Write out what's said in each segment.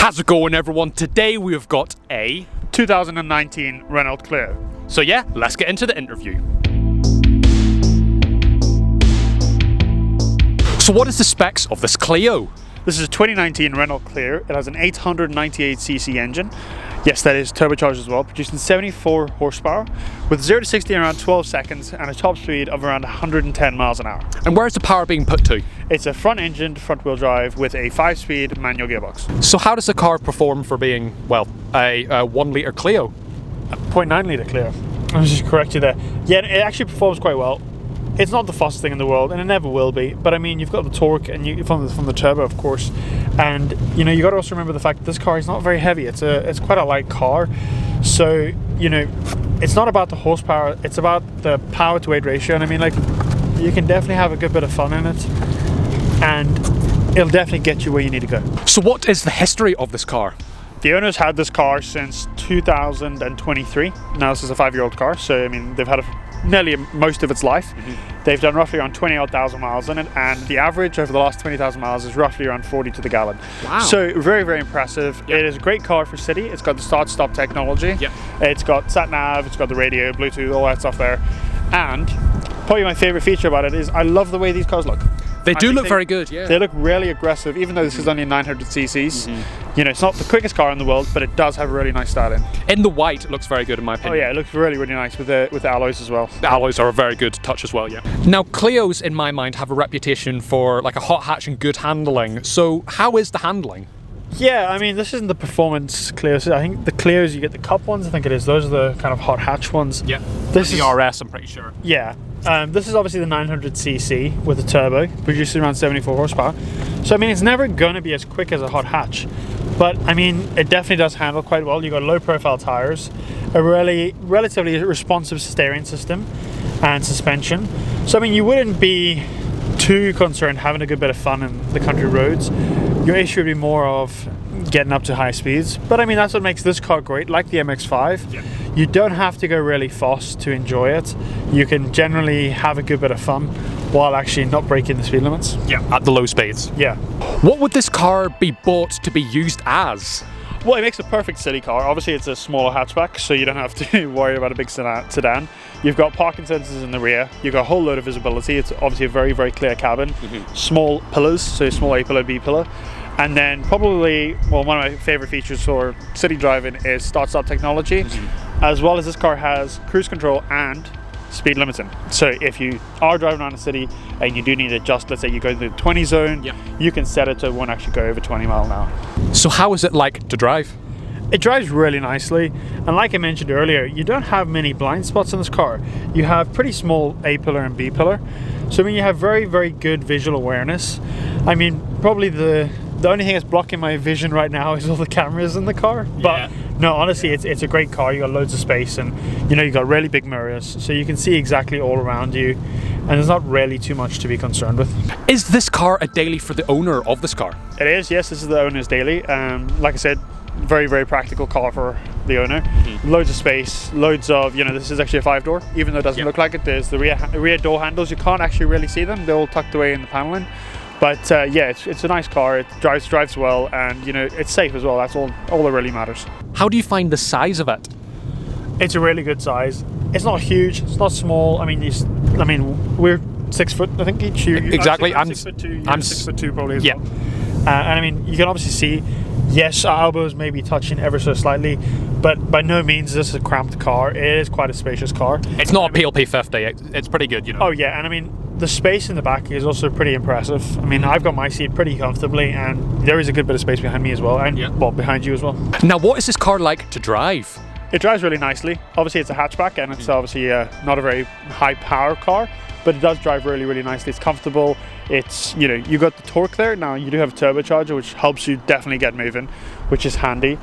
How's it going, everyone? Today we have got a 2019 Renault Clio. So yeah, let's get into the interview. So what is the specs of this Clio? This is a 2019 Renault Clio. It has an 898cc engine. Yes, that is turbocharged as well, producing 74 horsepower with 0 to 60 in around 12 seconds and a top speed of around 110 miles an hour. And where's the power being put to? It's a front-engined, front-wheel drive with a 5-speed manual gearbox. So how does the car perform for being, well, a 1 litre Clio? A 0.9 litre Clio. I'll just correct you there. Yeah, it actually performs quite well. It's not the fastest thing in the world, and it never will be. But I mean, you've got the torque, and from the turbo, of course. And you know, you got to also remember the fact that this car is not very heavy. It's quite a light car, so you know, it's not about the horsepower. It's about the power to weight ratio. And I mean, like, you can definitely have a good bit of fun in it, and it'll definitely get you where you need to go. So what is the history of this car? The owners had this car since 2023. Now this is a 5-year-old car, so I mean, they've had it nearly most of its life. They've done roughly around 20,000 miles in it, and the average over the last 20,000 miles is roughly around 40 to the gallon. Wow. So very, very impressive. Yep. It is a great car for city. It's got the start-stop technology. Yep. It's got sat-nav, it's got the radio, Bluetooth, all that stuff there. And probably my favorite feature about it is I love the way these cars look. They do look very good, yeah. They look really aggressive, even though this is only 900 cc's. You know, it's not the quickest car in the world, but it does have a really nice styling. In the white, it looks very good in my Oh opinion. yeah, it looks really, really nice with the alloys as well. The alloys are a very good touch as well, yeah. Now, Clios, in my mind, have a reputation for like a hot hatch and good handling. So how is the handling? Yeah, I mean, this isn't the performance Clios. I think the Clios, you get the cup ones, I think it is. Those are the kind of hot hatch ones. Yeah, This the is RS, I'm pretty sure. Yeah. This is obviously the 900cc with a turbo, producing around 74 horsepower. So I mean, it's never going to be as quick as a hot hatch, but I mean, it definitely does handle quite well. You've got low profile tires, a relatively responsive steering system and suspension. So I mean, you wouldn't be too concerned having a good bit of fun in the country roads. Your issue would be more of getting up to high speeds. But I mean, that's what makes this car great, like the MX-5. Yeah. You don't have to go really fast to enjoy it. You can generally have a good bit of fun while actually not breaking the speed limits. Yeah, at the low speeds. Yeah. What would this car be bought to be used as? Well, it makes a perfect city car. Obviously, it's a smaller hatchback, so you don't have to worry about a big sedan. You've got parking sensors in the rear. You've got a whole load of visibility. It's obviously a very, very clear cabin. Small pillars, so small A pillar, B pillar. And then probably, well, one of my favorite features for city driving is start-stop technology. As well as this car has cruise control and speed limiting. So if you are driving around the city and you do need to adjust, let's say you go to the 20 zone, you can set it so it won't actually go over 20 miles an hour. So how is it like to drive? It drives really nicely, and like I mentioned earlier, you don't have many blind spots in this car. You have pretty small A pillar and B pillar, so I mean, you have very, very good visual awareness. I mean, probably the only thing that's blocking my vision right now is all the cameras in the car. But no, honestly, it's a great car. You got loads of space, and you know, you got really big mirrors, so you can see exactly all around you, and there's not really too much to be concerned with. Is this car a daily for the owner of this car? It is, yes. This is the owner's daily. Like I said, very, very practical car for the owner. Loads of space, loads of, you know, this is actually a 5-door, even though it doesn't look like it. There's the rear door handles. You can't actually really see them. They're all tucked away in the paneling. But yeah, it's a nice car. It drives well, and you know, it's safe as well. That's all that really matters. How do you find the size of it? It's a really good size. It's not huge. It's not small. I mean, we're 6 foot, I think, each. Exactly. I'm 6'2". I'm 6'2" probably as well. And I mean, you can obviously see, yes, our elbows may be touching ever so slightly, but by no means is this a cramped car. It is quite a spacious car. It's not a PLP 50. It's pretty good, you know. Oh yeah, and I mean, the space in the back is also pretty impressive. I mean, I've got my seat pretty comfortably, and there is a good bit of space behind me as well, and well, behind you as well. Now, what is this car like to drive? It drives really nicely. Obviously, it's a hatchback, and it's obviously not a very high power car, but it does drive really, really nicely. It's comfortable. It's, you know, you got the torque there. Now you do have a turbocharger, which helps you definitely get moving, which is handy.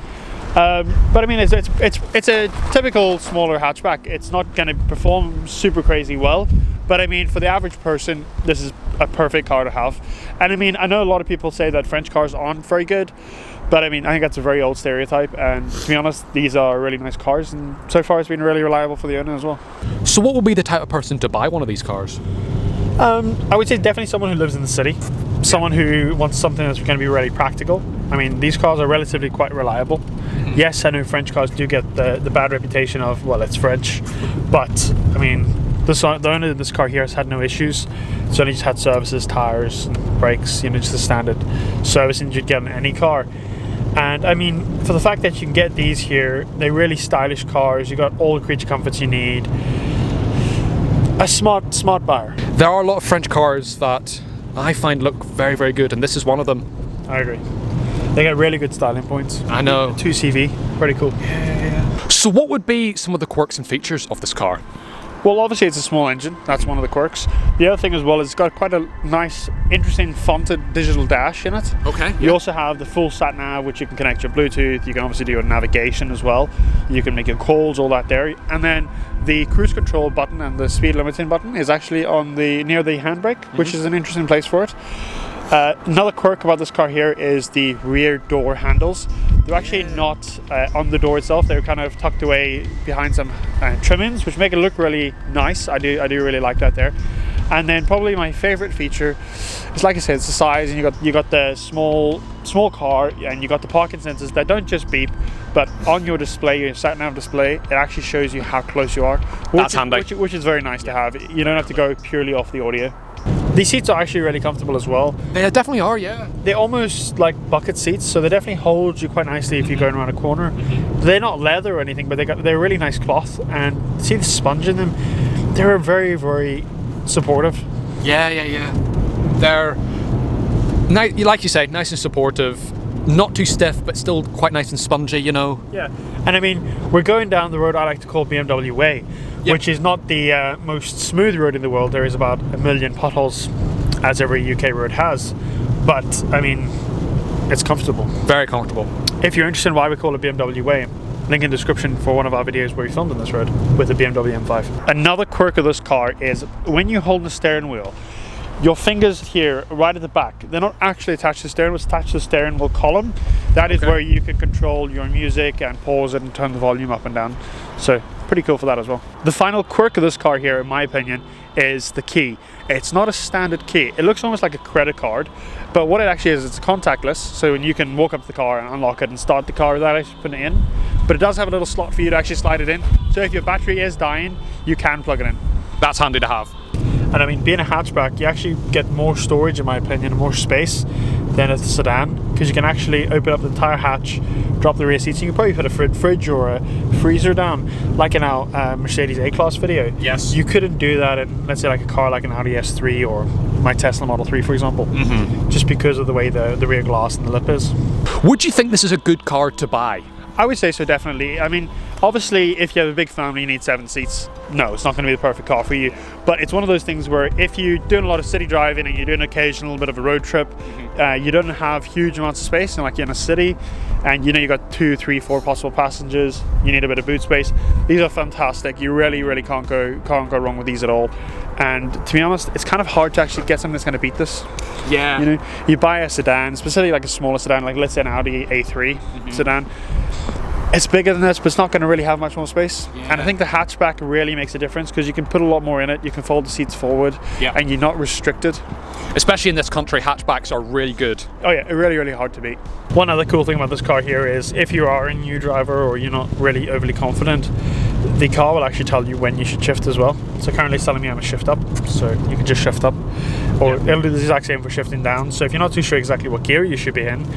But I mean, it's a typical smaller hatchback. It's not going to perform super crazy well, but I mean, for the average person, this is a perfect car to have. And I mean, I know a lot of people say that French cars aren't very good, but I mean, I think that's a very old stereotype, and to be honest, these are really nice cars, and so far it's been really reliable for the owner as well. So what would be the type of person to buy one of these cars? I would say definitely someone who lives in the city, someone who wants something that's going to be really practical. I mean, these cars are relatively quite reliable. Yes, I know French cars do get the bad reputation of, well, it's French, but I mean, the owner of this car here has had no issues. It's only just had services, tires, and brakes, just the standard servicing you'd get on any car. And I mean, for the fact that you can get these here, they're really stylish cars. You got all the creature comforts you need. A smart buyer. There are a lot of French cars that I find look very, very good, and this is one of them. I agree. They get really good styling points. I know. 2CV, pretty cool. Yeah. So what would be some of the quirks and features of this car? Well, obviously it's a small engine. That's one of the quirks. The other thing as well is it's got quite a nice, interesting fonted digital dash in it. Okay. You also have the full sat nav, which you can connect your Bluetooth. You can obviously do your navigation as well. You can make your calls, all that there. And then the cruise control button and the speed limiting button is actually on near the handbrake, which is an interesting place for it. Another quirk about this car here is the rear door handles. They're actually not on the door itself. They're kind of tucked away behind some trimmings, which make it look really nice. I do really like that there. And then probably my favorite feature is, like I said, it's the size, and you got the small car, and you got the parking sensors that don't just beep, but on your display, your sat nav display, it actually shows you how close you are. That's handy. Which is very nice to have. You don't have to go purely off the audio. These seats are actually really comfortable as well. They definitely are, yeah. They're almost like bucket seats, so they definitely hold you quite nicely if you're going around a corner. They're not leather or anything, but they're really nice cloth, and see the sponge in them. They're very, very supportive. Yeah. They're, like you say, nice and supportive. Not too stiff, but still quite nice and spongy, Yeah, and I mean, we're going down the road I like to call BMW Way, which is not the most smooth road in the world. There is about 1 million potholes, as every UK road has. But, I mean, it's comfortable. Very comfortable. If you're interested in why we call it BMW Way, link in the description for one of our videos where we filmed on this road with the BMW M5. Another quirk of this car is when you hold the steering wheel, your fingers here, right at the back, they're not actually attached to the steering wheel, it's attached to the steering wheel column. That is where you can control your music and pause it and turn the volume up and down. So, pretty cool for that as well. The final quirk of this car here, in my opinion, is the key. It's not a standard key. It looks almost like a credit card, but what it actually is, it's contactless, so you can walk up to the car and unlock it and start the car without actually putting it in. But it does have a little slot for you to actually slide it in. So if your battery is dying, you can plug it in. That's handy to have. And I mean, being a hatchback, you actually get more storage, in my opinion, more space than a sedan, because you can actually open up the entire hatch, drop the rear seats. You can probably put a fridge or a freezer down, like in our Mercedes A-Class video. Yes. You couldn't do that in, let's say, like a car like an Audi S3 or my Tesla Model 3, for example, just because of the way the rear glass and the lip is. Would you think this is a good car to buy? I would say so, definitely. I mean, obviously, if you have a big family, you need 7 seats. No, it's not going to be the perfect car for you. But it's one of those things where if you're doing a lot of city driving and you're doing an occasional bit of a road trip, you don't have huge amounts of space, and like you're in a city, and you got 2, 3, 4 possible passengers, you need a bit of boot space. These are fantastic. You really can't go wrong with these at all. And to be honest, it's kind of hard to actually get something that's going to beat this. Yeah. You buy a sedan, specifically like a smaller sedan, like let's say an Audi A3 sedan. It's bigger than this, but it's not going to really have much more space. And I think the hatchback really makes a difference because you can put a lot more in it. You can fold the seats forward, and you're not restricted. Especially in this country, hatchbacks are really good. Oh yeah, really hard to beat. One other cool thing about this car here is if you are a new driver or you're not really overly confident, the car will actually tell you when you should shift as well. So currently it's telling me I'm a shift up, so you can just shift up. Or it'll do the exact same for shifting down. So if you're not too sure exactly what gear you should be in,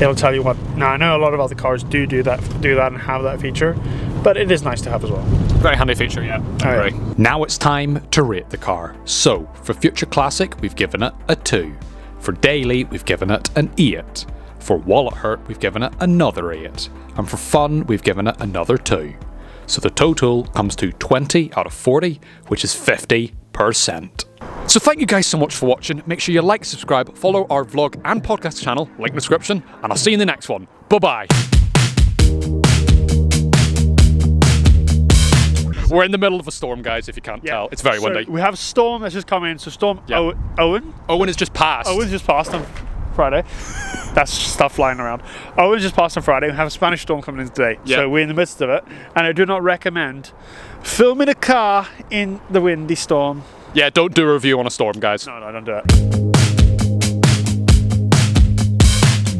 it'll tell you what. Now I know a lot of other cars do that and have that feature, but it is nice to have as well. Very handy feature, yeah. Right. Now it's time to rate the car. So for Future Classic, we've given it a 2. For Daily, we've given it an 8. For Wallet Hurt, we've given it another 8. And for Fun, we've given it another 2. So the total comes to 20 out of 40, which is 50%. So thank you guys so much for watching. Make sure you like, subscribe, follow our vlog and podcast channel, link in the description, and I'll see you in the next one. Bye-bye. We're in the middle of a storm, guys, if you can't tell. It's very windy. We have a storm that's just come in. So Storm Owen. Owen has just passed. Owen's just passed on Friday. That's stuff flying around. Owen's just passed on Friday. We have a Spanish storm coming in today. So we're in the midst of it. And I do not recommend filming a car in the windy storm. Yeah, don't do a review on a storm, guys. No, don't do it.